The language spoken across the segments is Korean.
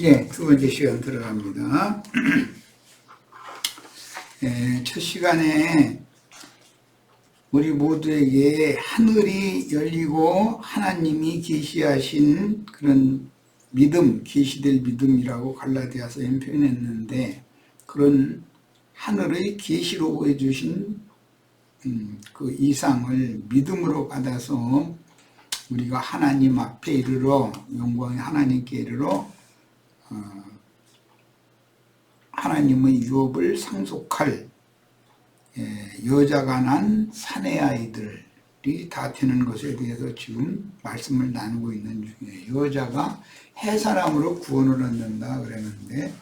네, 두 번째 시간 들어갑니다. 첫 시간에 우리 모두에게 하늘이 열리고 하나님이 계시하신 그런 믿음, 계시될 믿음이라고 갈라디아서에 표현했는데, 그런 하늘의 계시로 보여주신 그 이상을 믿음으로 받아서 우리가 하나님 앞에 이르러, 영광의 하나님께 이르러 하나님의 유업을 상속할 여자가 난 사내 아이들이 다 되는 것에 대해서 지금 말씀을 나누고 있는 중이에요. 여자가 해사람으로 구원을 얻는다 그랬는데,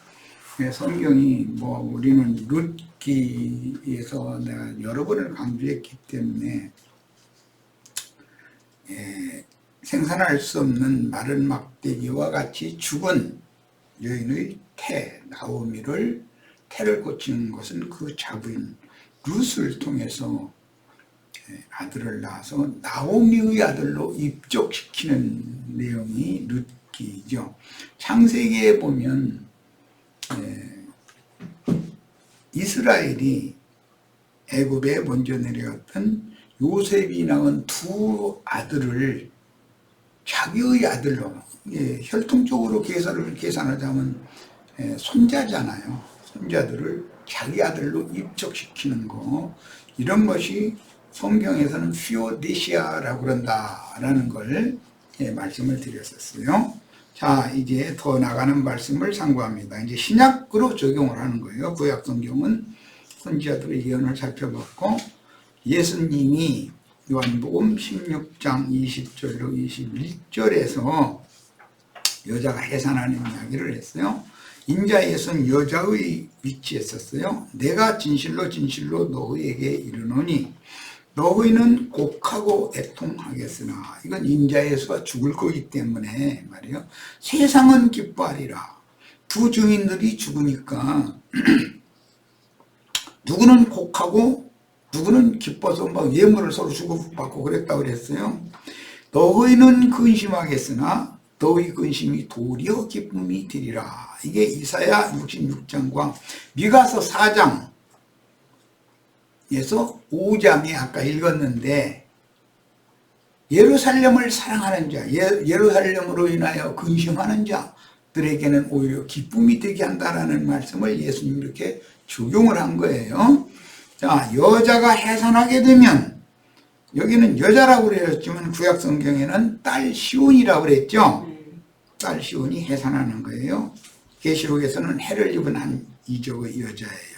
성경이 우리는 룻기에서 내가 여러 번을 강조했기 때문에 생산할 수 없는 마른 막대기와 같이 죽은 여인의 나오미를 태를 고치는 것은 그 자부인 룻을 통해서 아들을 낳아서 나오미의 아들로 입족시키는 내용이 룻기죠. 창세기에 보면 이스라엘이 애굽에 먼저 내려갔던 요셉이 낳은 두 아들을 자기의 아들로, 혈통적으로 계산하자면 손자잖아요. 손자들을 자기 아들로 입적시키는 거, 이런 것이 성경에서는 피오데시아라고 그런다라는 걸 말씀을 드렸었어요. 자, 이제 더 나가는 말씀을 상고합니다. 이제 신약으로 적용을 하는 거예요. 구약 성경은 선지자들의 예언을 살펴봤고, 예수님이 요한복음 16장 20절로 21절에서 여자가 해산하는 이야기를 했어요. 인자 예수는 여자의 위치에 있었어요. 내가 진실로 진실로 너희에게 이르노니 너희는 곡하고 애통하겠으나, 이건 인자 예수가 죽을 거기 때문에 말이에요. 세상은 기뻐하리라. 두 증인들이 죽으니까 누구는 곡하고 누구는 기뻐서 막 예물을 서로 주고받고 그랬다고 그랬어요. 너희는 근심하겠으나 너희 근심이 도리어 기쁨이 되리라. 이게 이사야 66장과 미가서 4장에서 5장에 아까 읽었는데, 예루살렘을 사랑하는 자, 예루살렘으로 인하여 근심하는 자들에게는 오히려 기쁨이 되게 한다라는 말씀을 예수님이 이렇게 적용을 한 거예요. 자, 여자가 해산하게 되면, 여기는 여자라고 그랬지만 구약 성경에는 딸 시온이라고 그랬죠. 딸 시온이 해산하는 거예요. 계시록에서는 해를 입은 한 이족의 여자예요.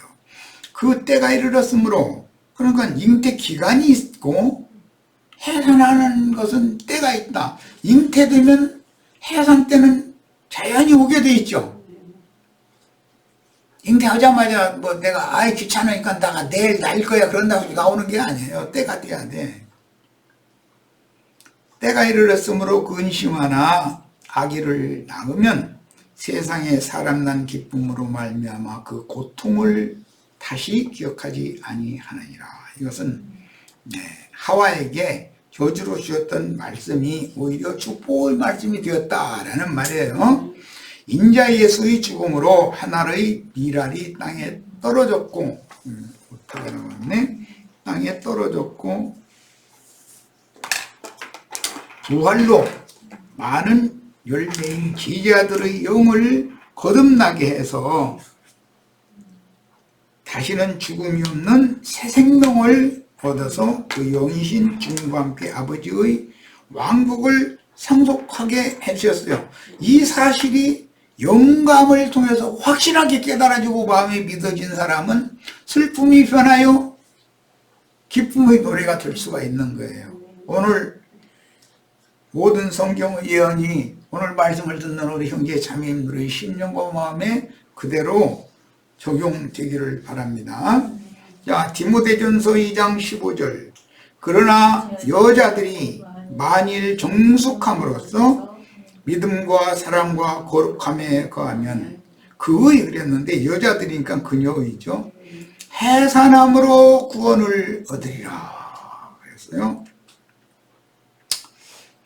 그 때가 이르렀으므로, 그러니까 잉태 기간이 있고 해산하는 것은 때가 있다. 잉태되면 해산 때는 자연히 오게 돼 있죠. 잉태하자마자 내가 귀찮으니까 내가 내일 날 거야 그런다고 나오는 게 아니에요. 때가 돼야 돼. 때가 이르렀으므로 근심하나 아기를 낳으면 세상에 사람 난 기쁨으로 말미암아 그 고통을 다시 기억하지 아니하느니라. 이것은 하와에게 저주로 주었던 말씀이 오히려 축복의 말씀이 되었다라는 말이에요. 인자 예수의 죽음으로 하나의 미랄이 땅에 떨어졌고, 오타가 나왔네. 땅에 떨어졌고, 부활로 많은 열매인 제자들의 영을 거듭나게 해서 다시는 죽음이 없는 새 생명을 얻어서 그 영이신 주님과 함께 아버지의 왕국을 상속하게 해주셨어요. 이 사실이 영감을 통해서 확실하게 깨달아지고 마음에 믿어진 사람은 슬픔이 변하여 기쁨의 노래가 될 수가 있는 거예요. 오늘 모든 성경의 예언이 오늘 말씀을 듣는 우리 형제 자매님들의 심령과 마음에 그대로 적용되기를 바랍니다. 자, 디모데전서 2장 15절. 그러나 여자들이 만일 정숙함으로써 믿음과 사랑과 거룩함에 거하면, 그의 그랬는데 여자들이니까 그녀의죠. 해산함으로 구원을 얻으리라 그랬어요.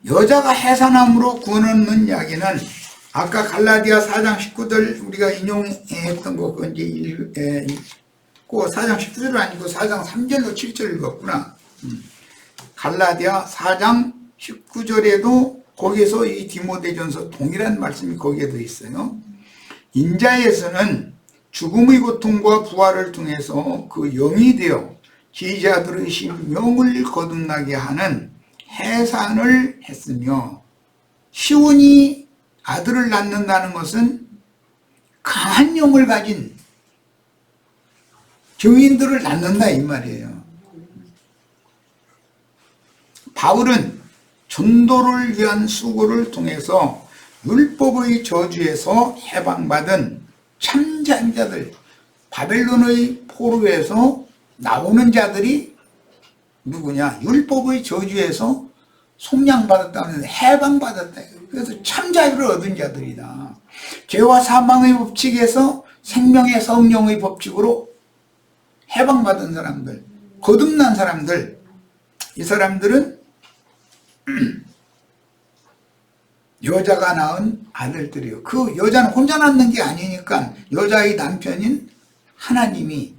여자가 해산함으로 구원 얻는 이야기는 아까 갈라디아 4장 19절 우리가 인용했던 거 그건 이제 읽고 4장 19절은 아니고 4장 3절로 7절 읽었구나. 갈라디아 4장 19절에도 거기에서 이 디모데전서 동일한 말씀이 거기에도 있어요. 인자에서는 죽음의 고통과 부활을 통해서 그 영이 되어 지지자들의 심령을 거듭나게 하는 해산을 했으며, 시온이 아들을 낳는다는 것은 강한 영을 가진 증인들을 낳는다 이 말이에요. 바울은 전도를 위한 수고를 통해서 율법의 저주에서 해방받은 참자자들, 바벨론의 포로에서 나오는 자들이 누구냐? 율법의 저주에서 속량받았다는, 해방받았다. 그래서 참자유를 얻은 자들이다. 죄와 사망의 법칙에서 생명의 성령의 법칙으로 해방받은 사람들, 거듭난 사람들, 이 사람들은 여자가 낳은 아들들이요. 그 여자는 혼자 낳는 게 아니니까 여자의 남편인 하나님이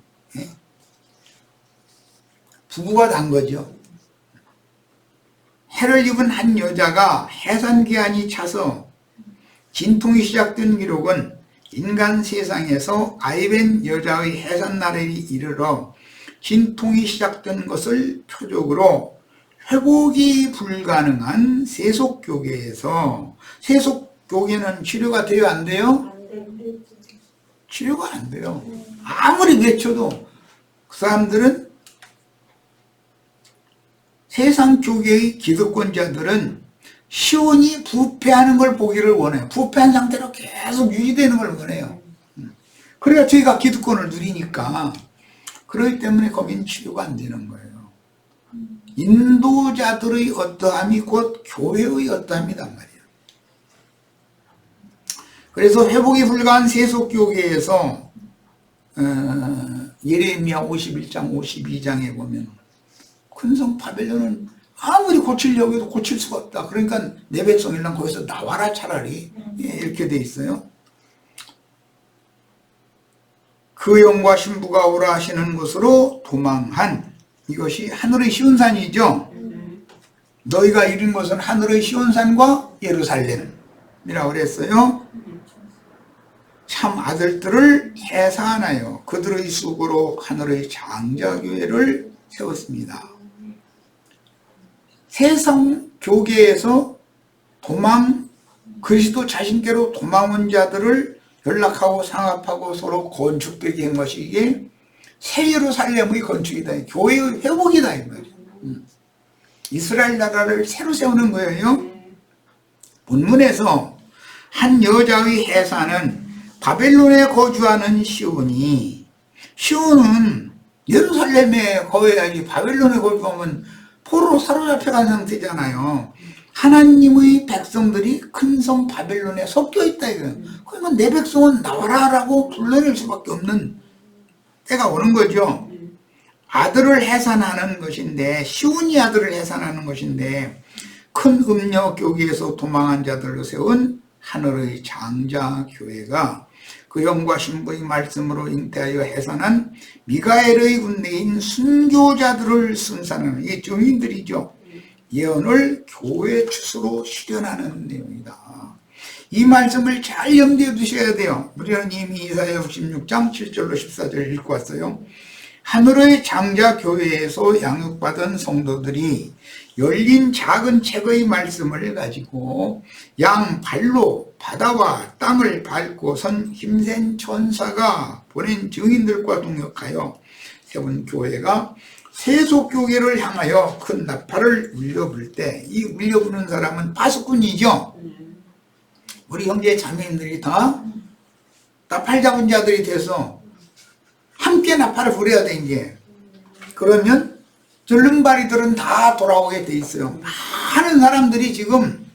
부부가 난 거죠. 해를 입은 한 여자가 해산기한이 차서 진통이 시작된 기록은 인간 세상에서 아이벤 여자의 해산날에 이르러 진통이 시작된 것을 표적으로 회복이 불가능한 세속교계에서, 세속교계는 치료가 돼요 안 돼요? 치료가 안 돼요. 아무리 외쳐도 그 사람들은, 세상 교계의 기득권자들은 시온이 부패하는 걸 보기를 원해요. 부패한 상태로 계속 유지되는 걸 원해요. 그래야 저희가 기득권을 누리니까. 그렇기 때문에 거긴 치료가 안 되는 거예요. 인도자들의 어떠함이 곧 교회의 어떠함이란 말이에요. 그래서 회복이 불가한 세속교계에서 예레미야 51장 52장에 보면 큰성 바벨론은 아무리 고치려고 해도 고칠 수가 없다. 그러니까 내 백성이랑 거기서 나와라 차라리, 이렇게 돼 있어요. 그 영과 신부가 오라 하시는 곳으로 도망한, 이것이 하늘의 시온산이죠. 너희가 이룬 것은 하늘의 시온산과 예루살렘이라고 그랬어요. 참 아들들을 해산하여 그들의 수고로 하늘의 장자교회를 세웠습니다. 세상 교계에서 그리스도 자신께로 도망온 자들을 연락하고 상합하고 서로 건축되게 한 것이 이게 새 예루살렘의 건축이다. 교회의 회복이다 이 말이에요. 이스라엘 나라를 새로 세우는 거예요. 본문에서 한 여자의 해산은 바벨론에 거주하는 시온은 예루살렘에 거해야지, 바벨론에 거주하면 포로로 사로잡혀간 상태잖아요. 하나님의 백성들이 큰 성 바벨론에 섞여 있다 이거예요. 그러면 내 백성은 나와라라고 불러낼 수밖에 없는 때가 오는 거죠. 아들을 해산하는 것인데, 시온이 아들을 해산하는 것인데, 큰 음녀 교계에서 도망한 자들로 세운 하늘의 장자 교회가 그 영과 신부의 말씀으로 잉태하여 해산한 미가엘의 군대인 순교자들을 승산하는, 이 증인들이죠. 예언을 교회 추수로 실현하는 내용이다. 이 말씀을 잘 염두에 두셔야 돼요. 우리는 이미 이사야 66장 7절로 14절 읽고 왔어요. 하늘의 장자 교회에서 양육받은 성도들이 열린 작은 책의 말씀을 가지고 양 발로 바다와 땅을 밟고 선 힘센 천사가 보낸 증인들과 동역하여 세운 교회가 세속교계를 향하여 큰 나팔을 울려불 때, 이 울려부는 사람은 파수꾼이죠. 우리 형제 자매님들이 다 나팔 잡은 자들이 돼서 함께 나팔을 불어야 돼 이제. 그러면 절름발이들은 다 돌아오게 돼 있어요. 많은 사람들이 지금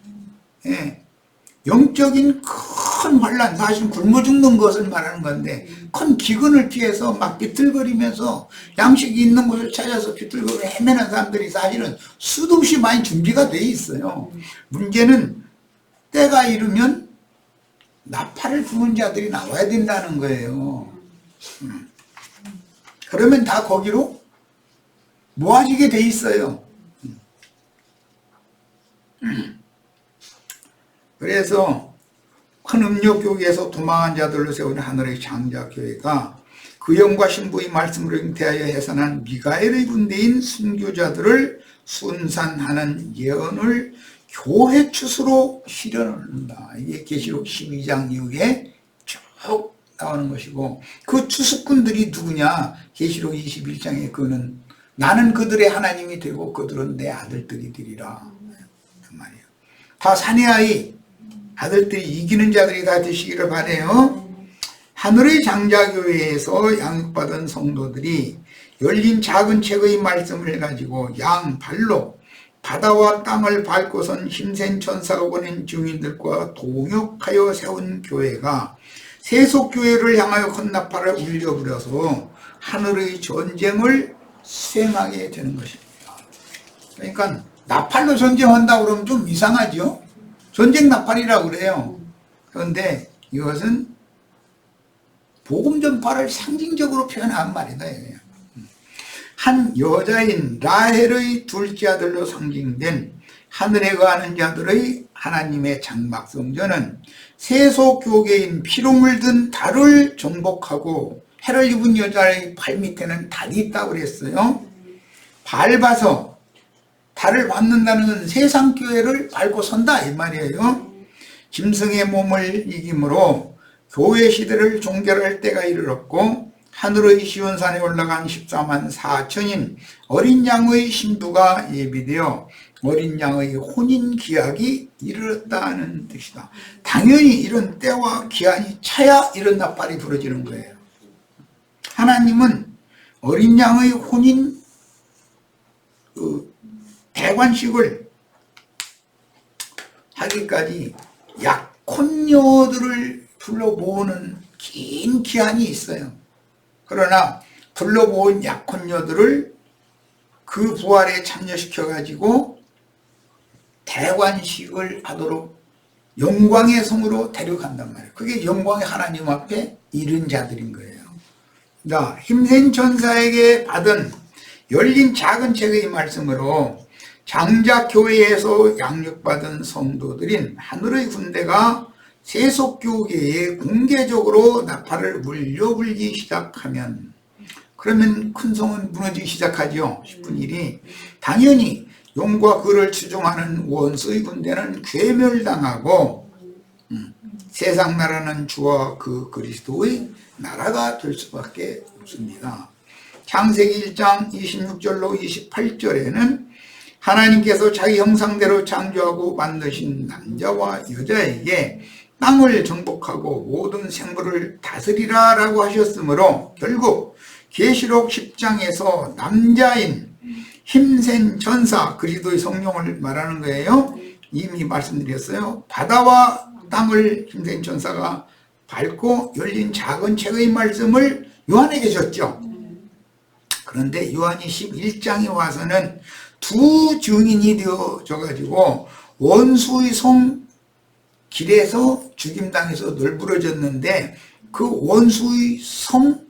영적인 큰 환란, 사실 굶어 죽는 것을 말하는 건데, 큰 기근을 피해서 막 비틀거리면서 양식이 있는 곳을 찾아서 비틀거리며 헤매는 사람들이 사실은 수도 없이 많이 준비가 돼 있어요. 문제는 때가 이르면 나팔을 부는 자들이 나와야 된다는 거예요. 그러면 다 거기로 모아지게 돼 있어요. 그래서 큰 음욕교회에서 도망한 자들로 세운 하늘의 장자교회가 그 영과 신부의 말씀을 잉태하여 해산한 미가엘의 군대인 순교자들을 순산하는 예언을 교회 추수로 실현한다. 이게 계시록 12장 이후에 쭉 나오는 것이고, 그 추수꾼들이 누구냐? 계시록 21장에 그는 나는 그들의 하나님이 되고 그들은 내 아들들이 되리라 그 말이에요. 다 사내아이 아들들이 이기는 자들이 다 되시기를 바라요. 하늘의 장자교회에서 양육받은 성도들이 열린 작은 책의 말씀을 가지고 양발로 바다와 땅을 밟고선 힘센 천사가 보낸 증인들과 동역하여 세운 교회가 세속교회를 향하여 큰 나팔을 울려부려서 하늘의 전쟁을 수행하게 되는 것입니다. 그러니까 나팔로 전쟁한다 그러면 좀 이상하죠. 전쟁 나팔이라고 그래요. 그런데 이것은 복음 전파를 상징적으로 표현한 말이다. 한 여자인 라헬의 둘째 아들로 상징된 하늘에 거하는 자들의 하나님의 장막 성전은 세속교계인 피로 물든 달을 정복하고 해를 입은 여자의 발 밑에는 달이 있다고 그랬어요. 밟아서 달을 밟는다는 건 세상교회를 밟고 선다 이 말이에요. 짐승의 몸을 이김으로 교회 시대를 종결할 때가 이르렀고, 하늘의 시온산에 올라간 14만 4천인 어린 양의 신부가 예비되어 어린 양의 혼인 기약이 이르렀다는 뜻이다. 당연히 이런 때와 기한이 차야 이런 나팔이 부러지는 거예요. 하나님은 어린 양의 혼인 대관식을 하기까지 약혼녀들을 불러 모으는 긴 기한이 있어요. 그러나 불러 모은 약혼녀들을 그 부활에 참여시켜 가지고 대관식을 하도록 영광의 성으로 데려간단 말이에요. 그게 영광의 하나님 앞에 이른 자들인 거예요. 자, 힘센 천사에게 받은 열린 작은 책의 말씀으로 장자교회에서 양육받은 성도들인 하늘의 군대가 세속교계에 공개적으로 나팔을 울려불기 시작하면, 그러면 큰 성은 무너지기 시작하죠. 10분 1이 당연히 용과 그를 추종하는 원수의 군대는 괴멸당하고 세상 나라는 주와 그 그리스도의 나라가 될 수밖에 없습니다. 창세기 1장 26절로 28절에는 하나님께서 자기 형상대로 창조하고 만드신 남자와 여자에게 땅을 정복하고 모든 생물을 다스리라 라고 하셨으므로 결국 계시록 10장에서 남자인 힘센 천사 그리스도의 성령을 말하는 거예요. 이미 말씀드렸어요. 바다와 땅을 힘센 천사가 밟고 열린 작은 책의 말씀을 요한에게 줬죠. 그런데 요한이 11장에 와서는 두 증인이 되어져 가지고 원수의 성 길에서 죽임당해서 널브러졌는데 그 원수의 성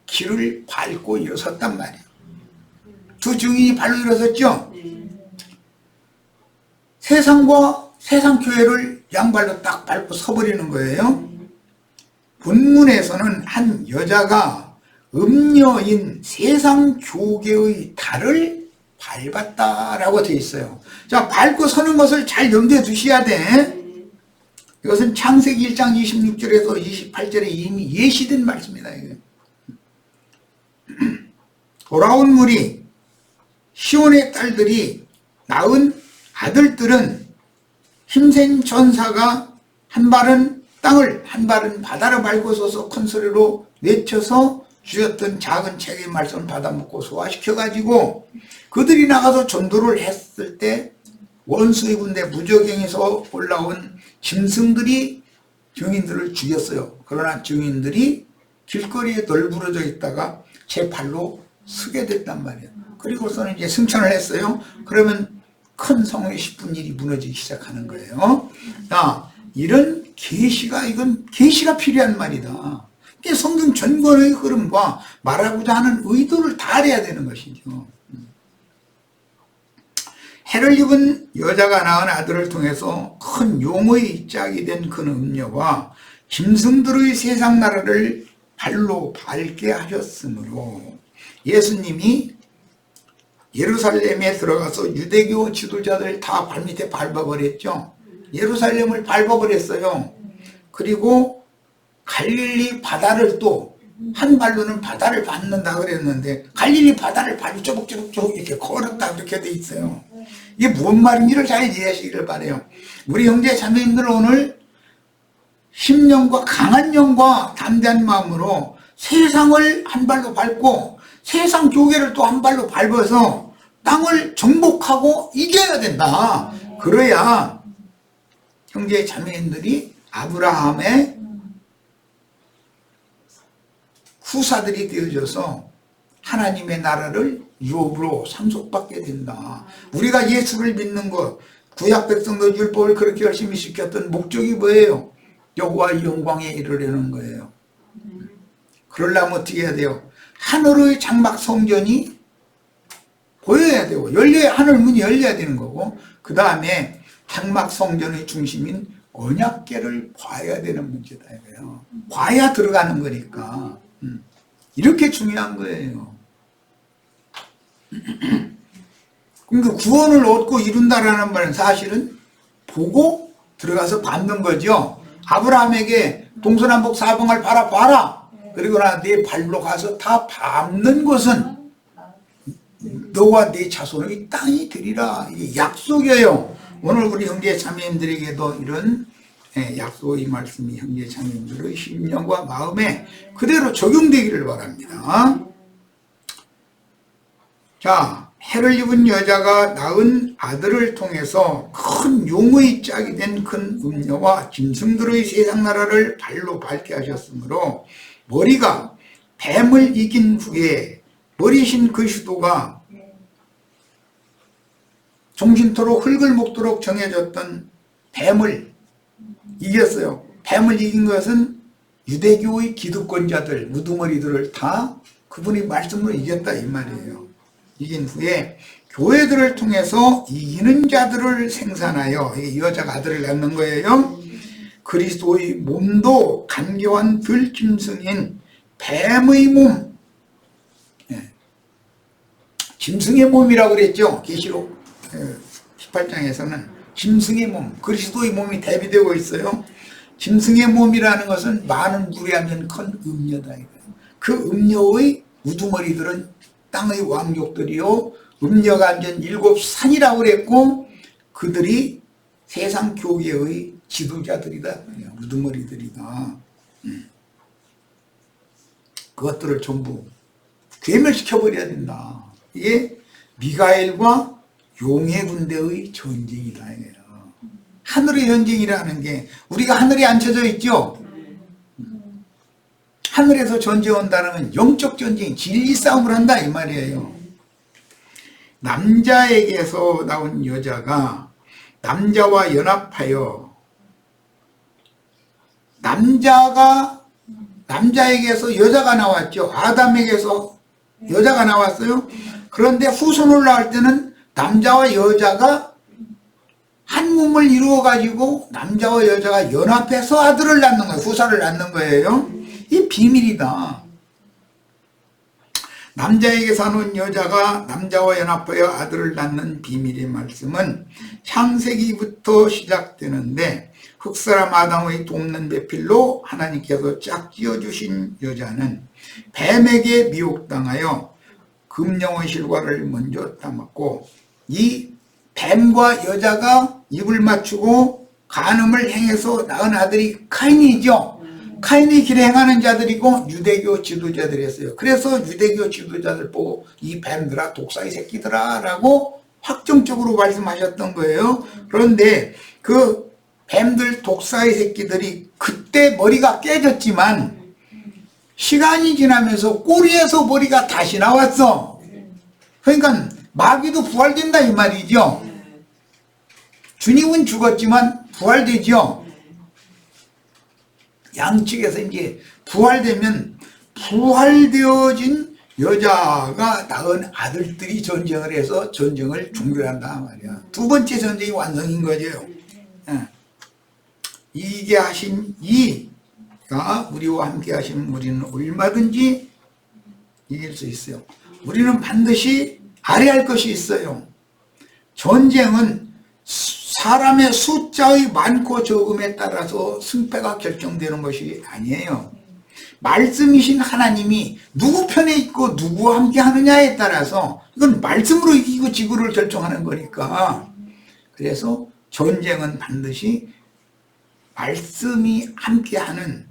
길을 밟고 일어섰단 말이에요. 두 증인이 발로 일어섰죠. 세상과 세상 교회를 양발로 딱 밟고 서버리는 거예요. 본문에서는 한 여자가 음녀인 세상 교계의 달을 밟았다라고 되어 있어요. 자, 밟고 서는 것을 잘 염두에 두셔야 돼. 이것은 창세기 1장 26절에서 28절에 이미 예시된 말씀이다. 돌아온 무리 시온의 딸들이 낳은 아들들은 힘센 천사가 한 발은 땅을 한 발은 바다를 밟고 서서 큰 소리로 외쳐서 주셨던 작은 책의 말씀을 받아먹고 소화시켜가지고 그들이 나가서 전도를 했을 때 원수의 군대 무적행에서 올라온 짐승들이 증인들을 죽였어요. 그러나 증인들이 길거리에 널브러져 있다가 제 발로 서게 됐단 말이에요. 그리고서는 이제 승천을 했어요. 그러면 큰 성의 10분 1이 무너지기 시작하는 거예요. 자, 이런 이건 계시가 필요한 말이다. 이게 성경 전권의 흐름과 말하고자 하는 의도를 다 알아야 되는 것이죠. 해를 입은 여자가 낳은 아들을 통해서 큰 용의 짝이 된 큰 음녀와 짐승들의 세상 나라를 발로 밟게 하셨으므로 예수님이 예루살렘에 들어가서 유대교 지도자들 다 발밑에 밟아버렸죠. 예루살렘을 밟아버렸어요. 그리고 갈릴리 바다를 또 한 발로는 바다를 밟는다 그랬는데 갈릴리 바다를 밟고 쪼벅쪼벅 이렇게 걸었다 그렇게 돼 있어요. 이게 뭔 말인지를 잘 이해하시기를 바라요. 우리 형제 자매님들 오늘 심령과 강한 영과 담대한 마음으로 세상을 한 발로 밟고 세상 교계를 또 한 발로 밟아서 땅을 정복하고 이겨야 된다. 그래야 형제 자매님들이 아브라함의 후사들이 되어져서 하나님의 나라를 유업으로 상속받게 된다. 우리가 예수를 믿는 것, 구약 백성들 율법을 그렇게 열심히 지켰던 목적이 뭐예요? 여호와의 영광에 이르려는 거예요. 그러려면 어떻게 해야 돼요? 하늘의 장막 성전이 보여야 되고 하늘 문이 열려야 되는 거고, 그 다음에 장막 성전의 중심인 언약궤를 봐야 되는 문제다 이거예요. 봐야 들어가는 거니까. 이렇게 중요한 거예요. 그럼 그 구원을 얻고 이룬다라는 말은 사실은 보고 들어가서 밟는 거죠. 아브라함에게 동서남북 사방을 봐라. 그리고 네 발로 가서 다 밟는 것은 너와 네 자손의 이 땅이 되리라. 이게 약속이에요. 오늘 우리 형제 자매님들에게도 이런 약속의 말씀이 형제 자매님들의 심령과 마음에 그대로 적용되기를 바랍니다. 자, 해를 입은 여자가 낳은 아들을 통해서 큰 용의 짝이 된 큰 음녀와 짐승들의 세상 나라를 발로 밟게 하셨으므로 머리가 뱀을 이긴 후에 머리신 그리스도가 종신토록 흙을 먹도록 정해졌던 뱀을 이겼어요. 뱀을 이긴 것은 유대교의 기득권자들, 우두머리들을 다 그분이 말씀으로 이겼다 이 말이에요. 이긴 후에 교회들을 통해서 이기는 자들을 생산하여, 이 여자가 아들을 낳는 거예요. 그리스도의 몸도 간교한 들짐승인 뱀의 몸, 짐승의 몸이라고 그랬죠. 계시록 18장에서는 짐승의 몸, 그리스도의 몸이 대비되고 있어요. 짐승의 몸이라는 것은 많은 무리하면 큰 음녀다 이거예요. 그 음녀의 우두머리들은 땅의 왕족들이요, 음녀가 앉은 7산이라고 그랬고 그들이 세상 교계의 지도자들이다, 우두머리들이다. 그것들을 전부 괴멸시켜버려야 된다. 이게 미가엘과 용의 군대의 전쟁이다 이거예요. 하늘의 전쟁이라는 게, 우리가 하늘에 앉혀져 있죠. 하늘에서 전쟁한다는 건 영적 전쟁, 진리 싸움을 한다 이 말이에요. 남자에게서 나온 여자가 남자와 연합하여, 남자에게서 여자가 나왔죠. 아담에게서 여자가 나왔어요. 그런데 후손을 낳을 때는 남자와 여자가 한 몸을 이루어 가지고 남자와 여자가 연합해서 아들을 낳는 거예요. 후사를 낳는 거예요. 이 비밀이다. 남자에게서 나온 여자가 남자와 연합하여 아들을 낳는 비밀의 말씀은 창세기부터 시작되는데, 흑사람 아담의 돕는 배필로 하나님께서 짝지어 주신 여자는 뱀에게 미혹당하여 금령의 실과를 먼저 담았고, 이 뱀과 여자가 입을 맞추고 간음을 행해서 낳은 아들이 카인이죠. 카인의 길에 행하는 자들이고 유대교 지도자들이었어요. 그래서 유대교 지도자들 보고 이 뱀들아, 독사의 새끼들아 라고 확정적으로 말씀하셨던 거예요. 그런데 그 뱀들, 독사의 새끼들이 그때 머리가 깨졌지만 시간이 지나면서 꼬리에서 머리가 다시 나왔어. 그러니까 마귀도 부활된다 이 말이죠. 주님은 죽었지만 부활되죠. 양측에서 이제 부활되면 부활되어진 여자가 낳은 아들들이 전쟁을 해서 전쟁을 종결한다 말이야. 두 번째 전쟁이 완성인 거죠. 이게 하신 이가 우리와 함께 하신 우리는 얼마든지 이길 수 있어요. 우리는 반드시 알아야 할 것이 있어요. 전쟁은 사람의 숫자의 많고 적음에 따라서 승패가 결정되는 것이 아니에요. 말씀이신 하나님이 누구 편에 있고 누구와 함께 하느냐에 따라서 이건 말씀으로 이기고 지구를 결정하는 거니까. 그래서 전쟁은 반드시 말씀이 함께하는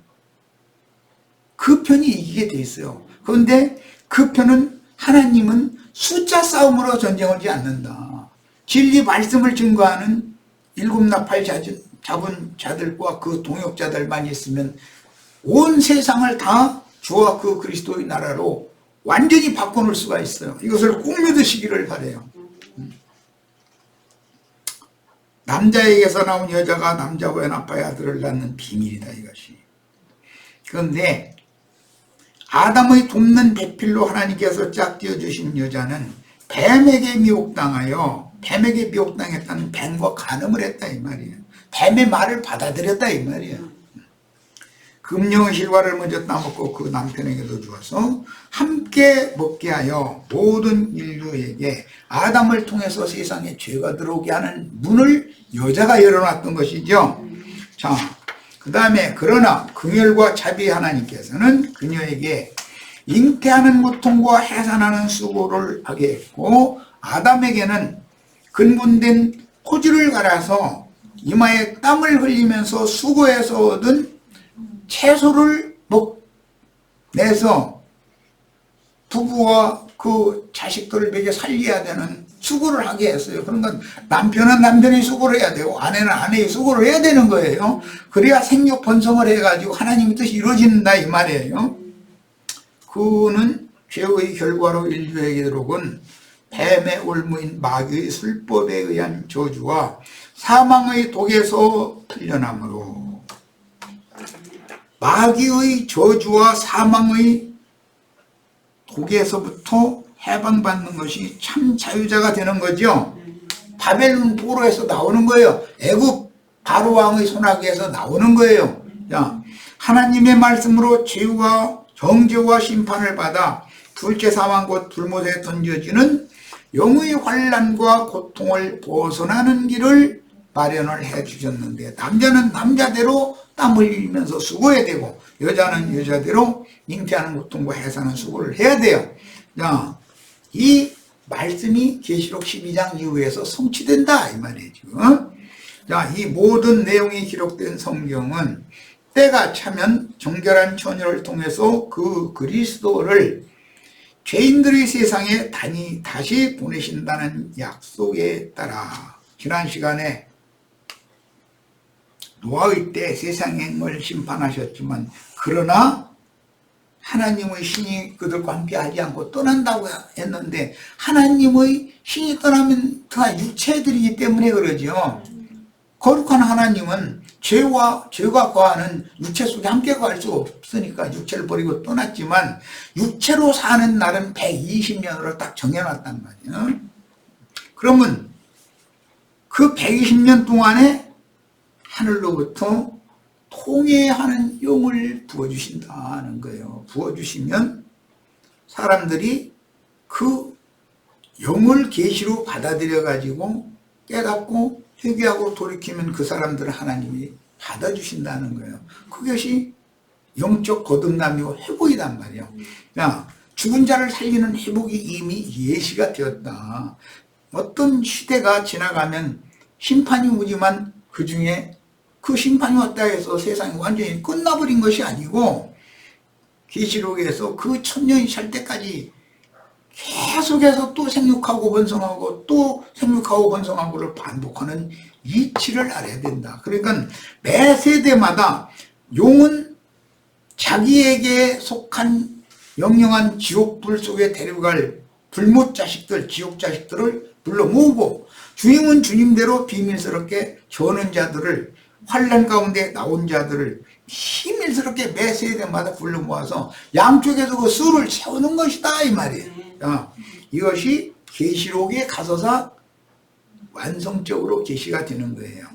그 편이 이기게 돼 있어요. 그런데 그 편은 하나님은 숫자 싸움으로 전쟁을 하지 않는다. 진리 말씀을 증거하는 일곱 나팔 잡은 자들과 그 동역자들만 있으면 온 세상을 다 주와 그 그리스도의 나라로 완전히 바꿔놓을 수가 있어요. 이것을 꼭 믿으시기를 바라요. 남자에게서 나온 여자가 남자와 연합하여 아들을 낳는 비밀이다 이것이. 그런데 아담의 돕는 배필로 하나님께서 짝지어 주신 여자는 뱀에게 미혹당하여 뱀에게 미혹당했다는 뱀과 간음을 했다 이 말이에요. 뱀의 말을 받아들였다 이 말이에요. 금령의 실과를 먼저 따먹고 그 남편에게도 주어서 함께 먹게 하여 모든 인류에게 아담을 통해서 세상에 죄가 들어오게 하는 문을 여자가 열어놨던 것이죠. 자, 그 다음에 그러나 긍휼과 자비 하나님께서는 그녀에게 잉태하는 고통과 해산하는 수고를 하게 했고 아담에게는 근본된 포즈를 갈아서 이마에 땀을 흘리면서 수고해서 얻은 채소를 내서 부부와 그 자식들을 먹여 살려야 되는 수고를 하게 했어요. 그러니까 남편은 남편이 수고를 해야 되고 아내는 아내의 수고를 해야 되는 거예요. 그래야 생육 번성을 해가지고 하나님의 뜻이 이루어진다 이 말이에요. 그는 죄의 결과로 인류에게 들어온 뱀의 올무인 마귀의 술법에 의한 저주와 사망의 독에서 풀려남으로 마귀의 저주와 사망의 독에서부터 해방받는 것이 참 자유자가 되는 거죠. 바벨론 포로에서 나오는 거예요. 애굽 바로왕의 손아귀에서 나오는 거예요. 자, 하나님의 말씀으로 죄와 정죄와 심판을 받아 둘째 사망 곧 불못에 던져지는 영의 환난과 고통을 벗어나는 길을 마련을 해 주셨는데 남자는 남자대로 땀 흘리면서 수고해야 되고 여자는 여자대로 잉태하는 고통과 해산하는 수고를 해야 돼요. 자, 이 말씀이 계시록 12장 이후에서 성취된다 이 말이에요. 지금. 자, 이 모든 내용이 기록된 성경은 때가 차면 정결한 처녀를 통해서 그 그리스도를 죄인들의 세상에 다시 보내신다는 약속에 따라 지난 시간에 노아의 때 세상을 심판하셨지만 그러나 하나님의 신이 그들과 함께 하지 않고 떠난다고 했는데 하나님의 신이 떠나면 다 육체들이기 때문에 그러죠. 거룩한 하나님은 죄가 거하는 육체 속에 함께 거할 수 없으니까 육체를 버리고 떠났지만 육체로 사는 날은 120년으로 딱 정해놨단 말이에요. 그러면 그 120년 동안에 하늘로부터 통해하는 영을 부어주신다는 거예요. 부어주시면 사람들이 그 영을 계시로 받아들여 가지고 깨닫고 회개하고 돌이키면 그 사람들을 하나님이 받아주신다는 거예요. 그것이 영적 거듭남이고 회복이란 말이에요. 야, 죽은 자를 살리는 회복이 이미 예시가 되었다. 어떤 시대가 지나가면 심판이 오지만 그 중에 그 심판이 왔다 해서 세상이 완전히 끝나버린 것이 아니고 계시록에서 그 천년이 살 때까지 계속해서 또 생육하고 번성하고 또 생육하고 번성하고를 반복하는 이치를 알아야 된다. 그러니까 매 세대마다 용은 자기에게 속한 영영한 지옥불 속에 데려갈 불못 자식들, 지옥 자식들을 불러 모으고 주님은 주님대로 비밀스럽게 저는 자들을 환난 가운데 나온 자들을 힘일스럽게 매 세대마다 불러 모아서 양쪽에서 그 수를 채우는 것이다 이 말이에요. 자, 이것이 계시록의 가서사 완성적으로 계시가 되는 거예요.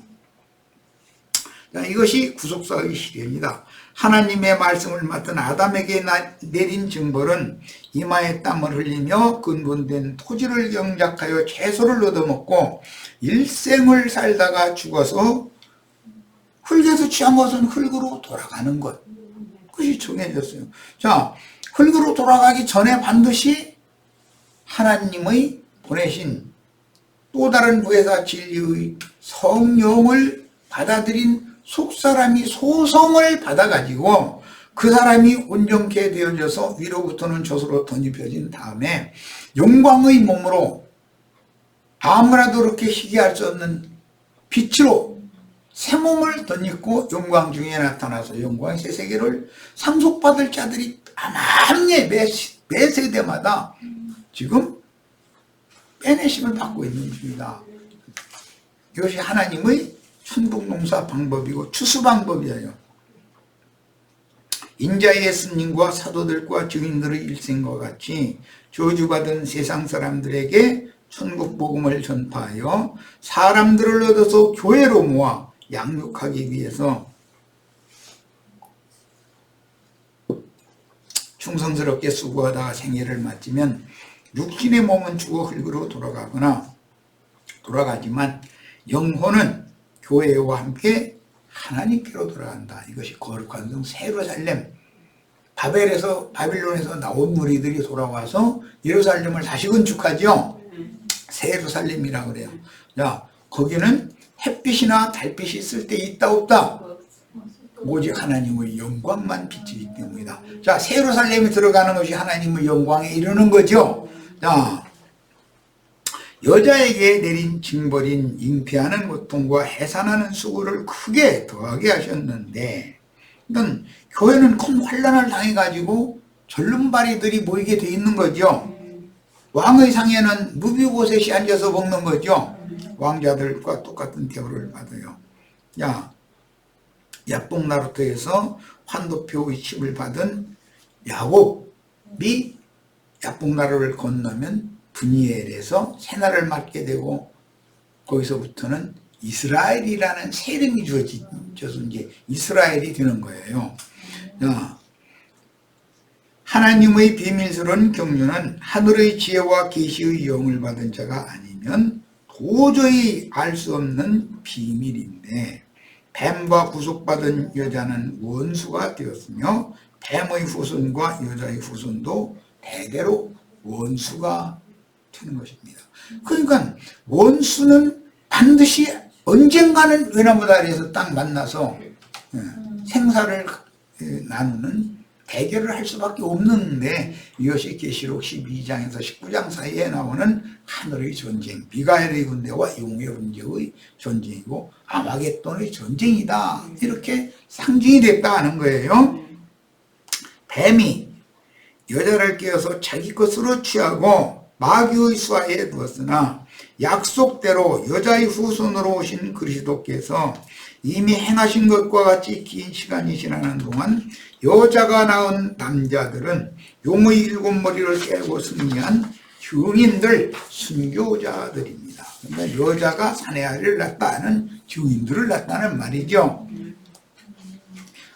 자, 이것이 구속사의 실현이다. 하나님의 말씀을 맡은 아담에게 내린 징벌은 이마에 땀을 흘리며 근본된 토지를 경작하여 채소를 얻어먹고 일생을 살다가 죽어서 흙에서 취한 것은 흙으로 돌아가는 것. 그것이 정해졌어요. 자, 흙으로 돌아가기 전에 반드시 하나님의 보내신 또 다른 부에서 진리의 성령을 받아들인 속사람이 소성을 받아가지고 그 사람이 온전케 되어져서 위로부터는 저수로 덧입혀진 다음에 영광의 몸으로 아무라도 그렇게 희귀할 수 없는 빛으로 새 몸을 덧입고 영광 중에 나타나서 영광의 새 세계를 상속받을 자들이 아마함에 매 세대마다 지금 빼내심을 받고 있는 중이다. 이것이 하나님의 천국농사 방법이고 추수 방법이에요. 인자의 예수님과 사도들과 증인들의 일생과 같이 저주받은 세상 사람들에게 천국 복음을 전파하여 사람들을 얻어서 교회로 모아 양육하기 위해서 충성스럽게 수고하다가 생애를 마치면 육신의 몸은 죽어 흙으로 돌아가지만 영혼은 교회와 함께 하나님께로 돌아간다. 이것이 거룩한 성 세루살렘, 바빌론에서 나온 무리들이 돌아와서 예루살렘을 다시 건축하죠. 세루살렘이라고 그래요. 자, 거기는 햇빛이나 달빛이 있을 때 있다 없다? 오직 하나님의 영광만 비치기 때문이다. 자, 세루살렘이 들어가는 것이 하나님의 영광에 이르는 거죠. 자, 여자에게 내린 징벌인 잉태하는 고통과 해산하는 수고를 크게 더하게 하셨는데, 그러니까 교회는 큰 환난을 당해가지고 절름발이들이 모이게 돼 있는 거죠. 왕의 상에는 무비보셋이 앉아서 먹는 거죠. 왕자들과 똑같은 대우를 받아요. 야, 야복나루터에서 환도표의 칩을 받은 야곱이 야복나루를 건너면 브니엘에서 새날을 맞게 되고 거기서부터는 이스라엘이라는 새 이름이 주어져서 이제 이스라엘이 되는 거예요. 자, 하나님의 비밀스러운 경륜은 하늘의 지혜와 계시의 영을 받은 자가 아니면 도저히 알 수 없는 비밀인데, 뱀과 구속받은 여자는 원수가 되었으며 뱀의 후손과 여자의 후손도 대대로 원수가 되는 것입니다. 그러니까 원수는 반드시 언젠가는 외나무다 아래에서 딱 만나서 생사를 나누는 대결을 할 수밖에 없는데, 이것이 계시록 12장에서 19장 사이에 나오는 하늘의 전쟁, 미가엘의 군대와 용의 군대의 전쟁이고 아마겟돈의 전쟁이다, 이렇게 상징이 됐다 하는 거예요. 뱀이 여자를 깨어서 자기 것으로 취하고 마귀의 수하에 두었으나 약속대로 여자의 후손으로 오신 그리스도께서 이미 행하신 것과 같이 긴 시간이 지나는 동안 여자가 낳은 남자들은 용의 일곱 머리를 깨고 승리한 증인들, 순교자들입니다. 그러니까 여자가 사내아이를 낳았다는 증인들을 낳았다는 말이죠.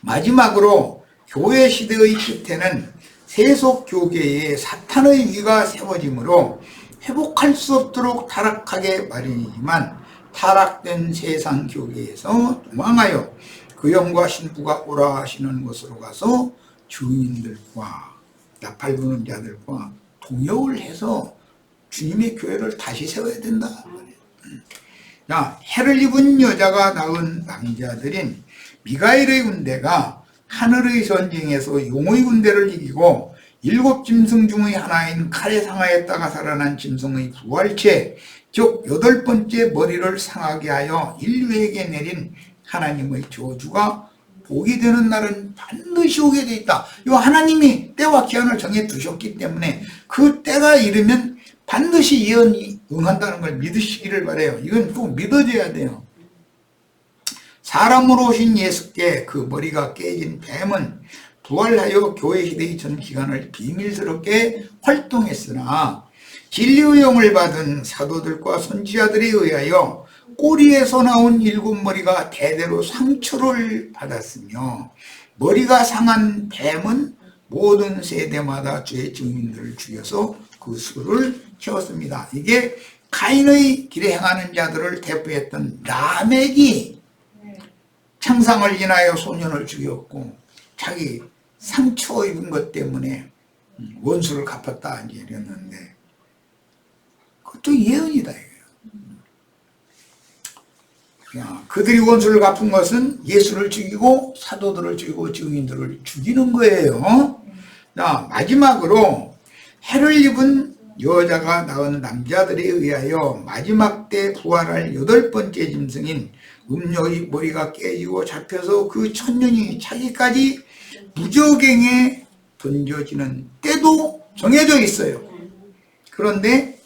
마지막으로 교회 시대의 끝에는 세속 교계에 사탄의 위가 세워지므로 회복할 수 없도록 타락하게 마련이지만, 타락된 세상 교계에서 도망하여 그 영과 신부가 오라 하시는 곳으로 가서 주인들과 나팔 부는 자들과 동역을 해서 주님의 교회를 다시 세워야 된다. 자, 해를 입은 여자가 낳은 남자들인 미가엘의 군대가 하늘의 전쟁에서 용의 군대를 이기고 일곱 짐승 중의 하나인 칼에 상하였다가 살아난 짐승의 부활체, 즉 8번째 머리를 상하게 하여 인류에게 내린 하나님의 저주가 복이 되는 날은 반드시 오게 돼 있다. 이 하나님이 때와 기한을 정해 두셨기 때문에 그 때가 이르면 반드시 예언이 응한다는 걸 믿으시기를 바라요. 이건 꼭 믿어져야 돼요. 사람으로 오신 예수께 그 머리가 깨진 뱀은 부활하여 교회 시대의 전 기간을 비밀스럽게 활동했으나 진리의 영을 받은 사도들과 선지자들에 의하여 꼬리에서 나온 7머리가 대대로 상처를 받았으며 머리가 상한 뱀은 모든 세대마다 죄의 증인들을 죽여서 그 수를 채웠습니다. 이게 가인의 길에 행하는 자들을 대표했던 라멕이 창상을 인하여 소년을 죽였고 자기 상처 입은 것 때문에 원수를 갚았다 이제 이랬는데 그것도 예언이다 이거예요. 그들이 원수를 갚은 것은 예수를 죽이고 사도들을 죽이고 증인들을 죽이는 거예요. 자, 마지막으로 해를 입은 여자가 낳은 남자들에 의하여 마지막 때 부활할 8번째 짐승인 음녀의 머리가 깨지고 잡혀서 그 천년이 차기까지 무저갱에 던져지는 때도 정해져 있어요. 그런데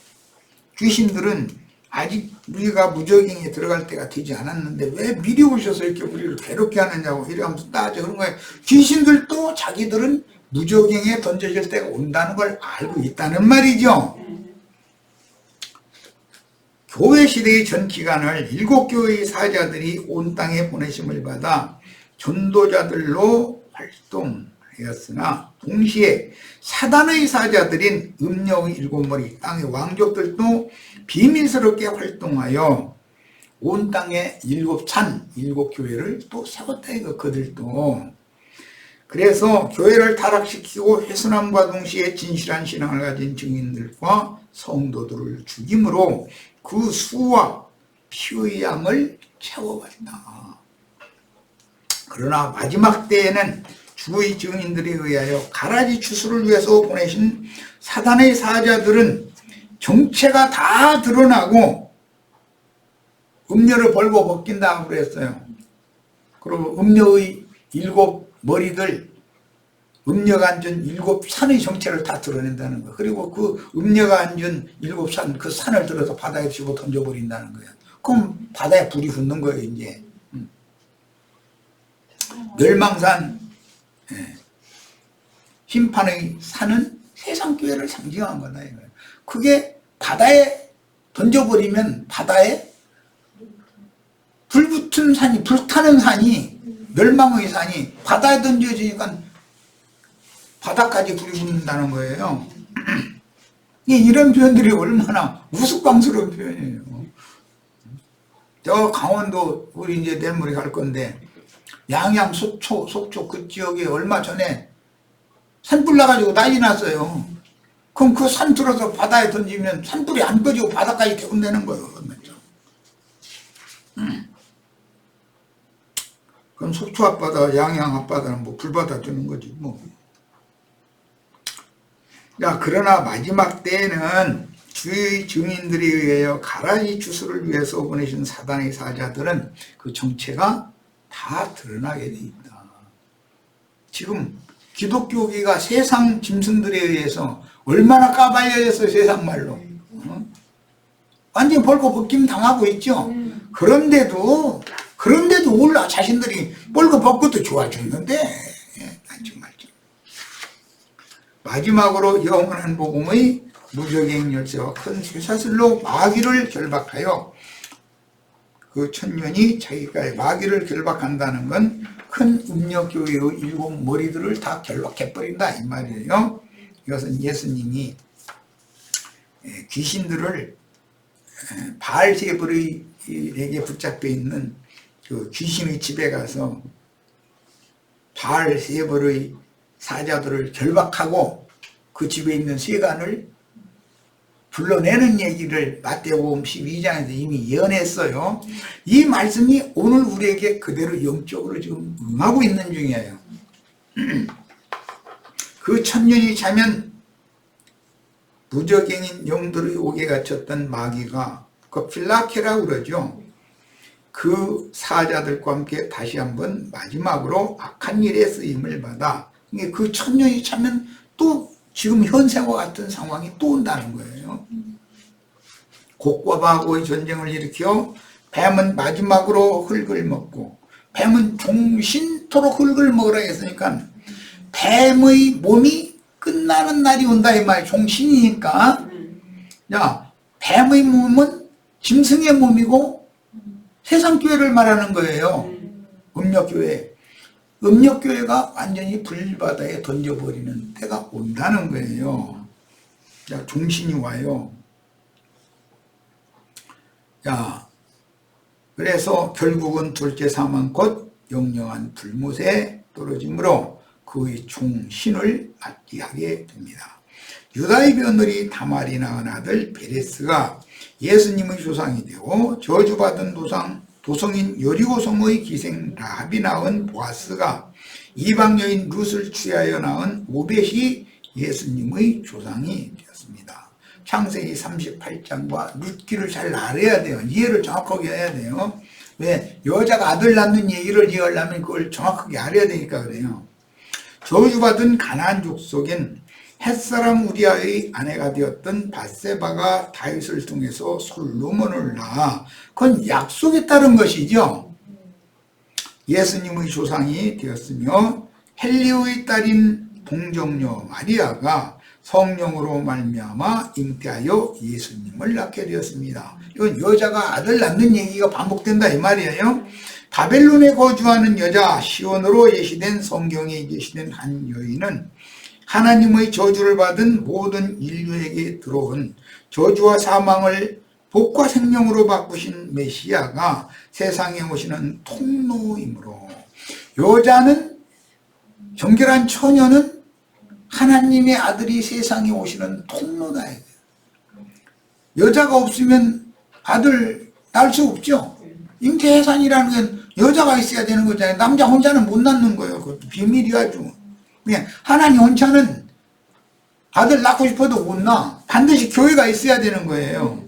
귀신들은 아직 우리가 무저갱에 들어갈 때가 되지 않았는데 왜 미리 오셔서 이렇게 우리를 괴롭게 하느냐고 이러면서 따져 그런 거예요. 귀신들도 자기들은 무저갱에 던져질 때가 온다는 걸 알고 있다는 말이죠. 교회 시대의 전 기간을 7교회의 사자들이 온 땅에 보내심을 받아 전도자들로 활동하였으나 동시에 사단의 사자들인 음녀의 7머리 땅의 왕족들도 비밀스럽게 활동하여 온 땅에 7교회를 또 세웠다 이거 그들도. 그래서 교회를 타락시키고 훼손함과 동시에 진실한 신앙을 가진 증인들과 성도들을 죽임으로 그 수와 피의 양을 채워갔다. 그러나 마지막 때에는 주의 증인들에 의하여 가라지 추수를 위해서 보내신 사단의 사자들은 정체가 다 드러나고 음녀를 벌고 벗긴다고 그랬어요. 그리고 음녀의 7머리들 음녀가 앉은 7산의 정체를 다 드러낸다는 거. 그리고 그 음녀가 앉은 7산 그 산을 들어서 바다에 집어 던져버린다는 거야. 그럼 바다에 불이 붙는 거예요 이제. 멸망산 심판의 산은 세상교회를 상징한 거다 이거예요. 그게 바다에 던져버리면 바다에 불붙은 산이 불타는 산이 멸망의 산이 바다에 던져지니까 바다까지 불이 붙는다는 거예요. 이런 표현들이 얼마나 우스꽝스러운 표현이에요. 저 강원도 우리 이제 내일모레 갈 건데 양양 속초 그 지역에 얼마 전에 산불 나가지고 난리 났어요. 그럼 그 산 들어서 바다에 던지면 산불이 안 꺼지고 바다까지 태운다는 거예요. 그럼 속초 앞바다, 양양 앞바다는 뭐 불바다 되는 거지 뭐. 야, 그러나 마지막 때에는 주의 증인들에 의하여 가라지 추수를 위해서 보내신 사단의 사자들은 그 정체가 다 드러나게 돼 있다. 지금 기독교계가 세상 짐승들에 의해서 얼마나 까발려졌어요, 세상 말로. 완전히 벌거 벗김 당하고 있죠. 그런데도 올라 자신들이 벌거 벗고도 좋아 죽는데 정말. 마지막으로 영원한 복음의 무적행 열쇠와 큰 쇠사슬로 마귀를 결박하여 그 천년이 자기가 마귀를 결박한다는 건 큰 음녀교회의 7머리들을 다 결박해버린다 이 말이에요. 이것은 예수님이 귀신들을 바알세불에게 붙잡혀 있는 그 귀신의 집에 가서 바알세불의 사자들을 결박하고 그 집에 있는 세간을 불러내는 얘기를 마태복음 12장에서 이미 예언했어요. 이 말씀이 오늘 우리에게 그대로 영적으로 지금 응하고 있는 중이에요. 그 천년이 차면 무적행인 영들의 옥에 갇혔던 마귀가 그 필라케라고 그러죠. 그 사자들과 함께 다시 한번 마지막으로 악한 일에 쓰임을 받아 그 천년이 차면 또 지금 현세와 같은 상황이 또 온다는 거예요. 곡과 바하고의 전쟁을 일으켜 뱀은 마지막으로 흙을 먹고 뱀은 종신토록 흙을 먹으라 했으니까 뱀의 몸이 끝나는 날이 온다 이 말이에요. 종신이니까. 야, 뱀의 몸은 짐승의 몸이고 세상교회를 말하는 거예요. 음력교회. 음력교회가 완전히 불바다에 던져버리는 때가 온다는 거예요. 자, 종신이 와요. 자, 그래서 결국은 둘째 사망 곧 영영한 불못에 떨어지므로 그의 종신을 맞게 하게 됩니다. 유다의 며느리 다말이 낳은 아들 베레스가 예수님의 조상이 되고 저주받은 도성인 여리고성의 기생 라합이 낳은 보아스가 이방 여인 룻을 취하여 낳은 오벳이 예수님의 조상이 되었습니다. 창세기 38장과 룻기를 잘 알아야 돼요. 이해를 정확하게 해야 돼요. 왜? 여자가 아들 낳는 얘기를 이해하려면 그걸 정확하게 알아야 되니까 그래요. 저주받은 가나안 족속인 햇사람 우리아의 아내가 되었던 밧세바가 다윗을 통해서 솔로몬을 낳아 그건 약속에 따른 것이죠. 예수님의 조상이 되었으며 헬리오의 딸인 동정녀 마리아가 성령으로 말미암아 잉태하여 예수님을 낳게 되었습니다. 이건 여자가 아들 낳는 얘기가 반복된다 이 말이에요. 바벨론에 거주하는 여자 시온으로 예시된 성경에 예시된 한 여인은 하나님의 저주를 받은 모든 인류에게 들어온 저주와 사망을 복과 생명으로 바꾸신 메시아가 세상에 오시는 통로이므로 여자는 정결한 처녀는 하나님의 아들이 세상에 오시는 통로다. 여자가 없으면 아들 낳을 수 없죠. 잉태해산이라는 건 여자가 있어야 되는 거잖아요. 남자 혼자는 못 낳는 거예요. 그것도 비밀이야죠. 하나님 혼자는 아들 낳고 싶어도 못 낳아. 반드시 교회가 있어야 되는 거예요.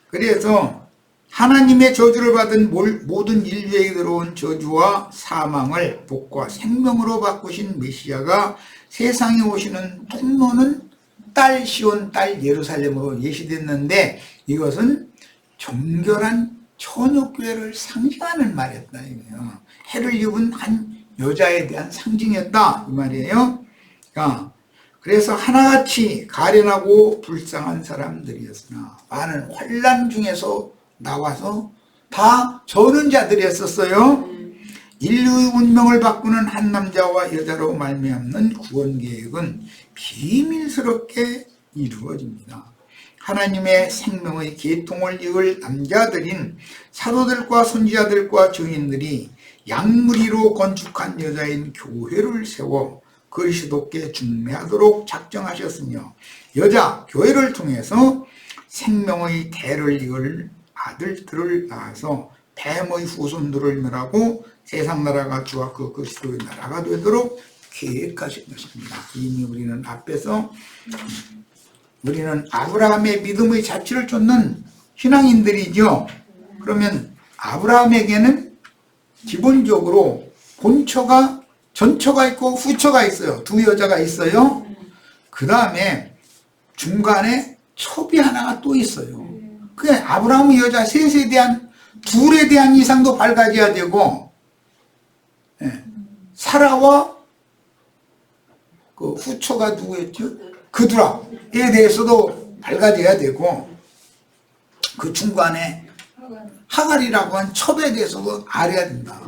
그래서 하나님의 저주를 받은 모든 인류에게 들어온 저주와 사망을 복과 생명으로 바꾸신 메시아가 세상에 오시는 통로는 딸 시온 딸 예루살렘으로 예시됐는데 이것은 정결한 처녀교회를 상징하는 말이었다 이거예요. 해를 입은 한 여자에 대한 상징이었다 이 말이에요. 그래서 하나같이 가련하고 불쌍한 사람들이었으나 많은 환난 중에서 나와서 다 전원자들이었어요. 인류의 운명을 바꾸는 한 남자와 여자로 말미암는 구원 계획은 비밀스럽게 이루어집니다. 하나님의 생명의 계통을 이을 남자들인 사도들과 선지자들과 증인들이 양무리로 건축한 여자인 교회를 세워 그리스도께 중매하도록 작정하셨으며 여자 교회를 통해서 생명의 대를 이을 아들들을 낳아서 뱀의 후손들을 멸하고 세상 나라가 주와 그 그리스도의 나라가 되도록 계획하신 것입니다. 이미 우리는 앞에서 우리는 아브라함의 믿음의 자취를 쫓는 신앙인들이죠. 그러면 아브라함에게는 기본적으로 본처가 전처가 있고 후처가 있어요. 두 여자가 있어요. 그 다음에 중간에 첩이 하나가 또 있어요. 그게 아브라함의 여자 셋에 대한 둘에 대한 이상도 밝아져야 되고 사라와 그 후처가 누구였죠? 그두라에 대해서도 밝아져야 되고 그 중간에 하갈이라고 한 첩에 대해서도 알아야 된다.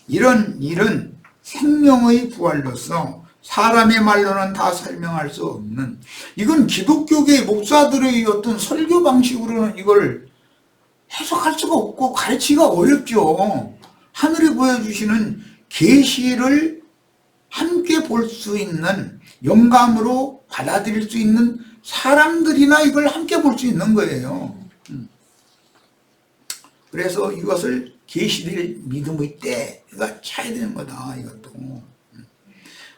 이런 일은 생명의 부활로서 사람의 말로는 다 설명할 수 없는 이건 기독교계 목사들의 어떤 설교 방식으로는 이걸 해석할 수가 없고 가르치기가 어렵죠. 하늘이 보여주시는 계시를 함께 볼 수 있는 영감으로 받아들일 수 있는 사람들이나 이걸 함께 볼 수 있는 거예요. 그래서 이것을 계시될 믿음의 때가 차야 되는 거다. 이것도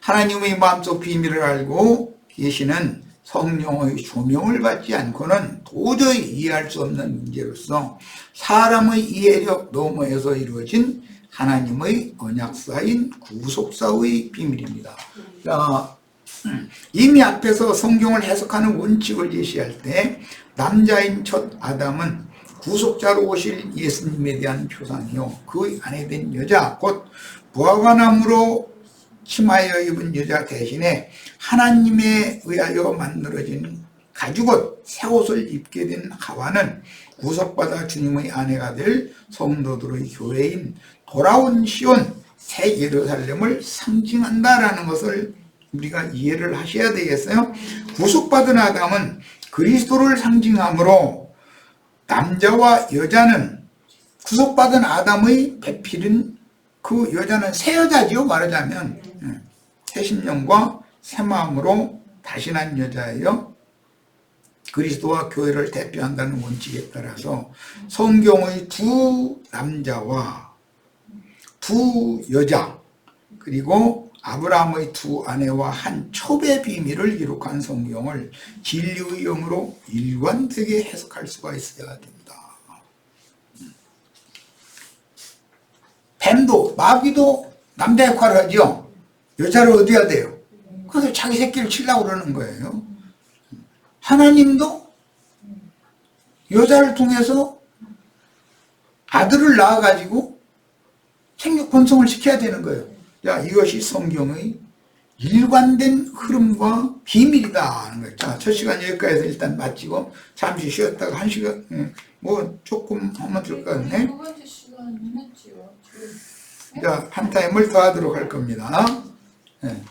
하나님의 마음속 비밀을 알고 계시는 성령의 조명을 받지 않고는 도저히 이해할 수 없는 문제로서 사람의 이해력 너머에서 이루어진 하나님의 언약사인 구속사의 비밀입니다. 자, 이미 앞에서 성경을 해석하는 원칙을 제시할 때 남자인 첫 아담은 구속자로 오실 예수님에 대한 표상이요 그 안에 된 여자 곧 무화과나무로 치마여 입은 여자 대신에 하나님에 의하여 만들어진 가죽옷 새 옷을 입게 된 하와는 구속받아 주님의 아내가 될 성도들의 교회인 돌아온 시온 새 예루살렘을 상징한다라는 것을 우리가 이해를 하셔야 되겠어요. 구속받은 아담은 그리스도를 상징하므로 남자와 여자는 구속받은 아담의 배필인 그 여자는 새 여자지요. 말하자면 새 심령과 새 마음으로 다시 난 여자예요. 그리스도와 교회를 대표한다는 원칙에 따라서 성경의 두 남자와 두 여자 그리고 아브라함의 두 아내와 한 첩의 비밀을 기록한 성경을 진리의 영으로 일관되게 해석할 수가 있어야 됩니다. 뱀도 마귀도 남자 역할을 하죠. 여자를 얻어야 돼요. 그래서 자기 새끼를 치려고 그러는 거예요. 하나님도 여자를 통해서 아들을 낳아가지고 생육 번성을 시켜야 되는 거예요. 자, 이것이 성경의 일관된 흐름과 비밀이다 하는 거예요. 자, 첫 시간 여기까지 일단 마치고 잠시 쉬었다가 한 시간 뭐 조금 하면 될 것 같네. 두 번째 시간 했지요. 자, 한 타임을 더 하도록 할 겁니다. 네.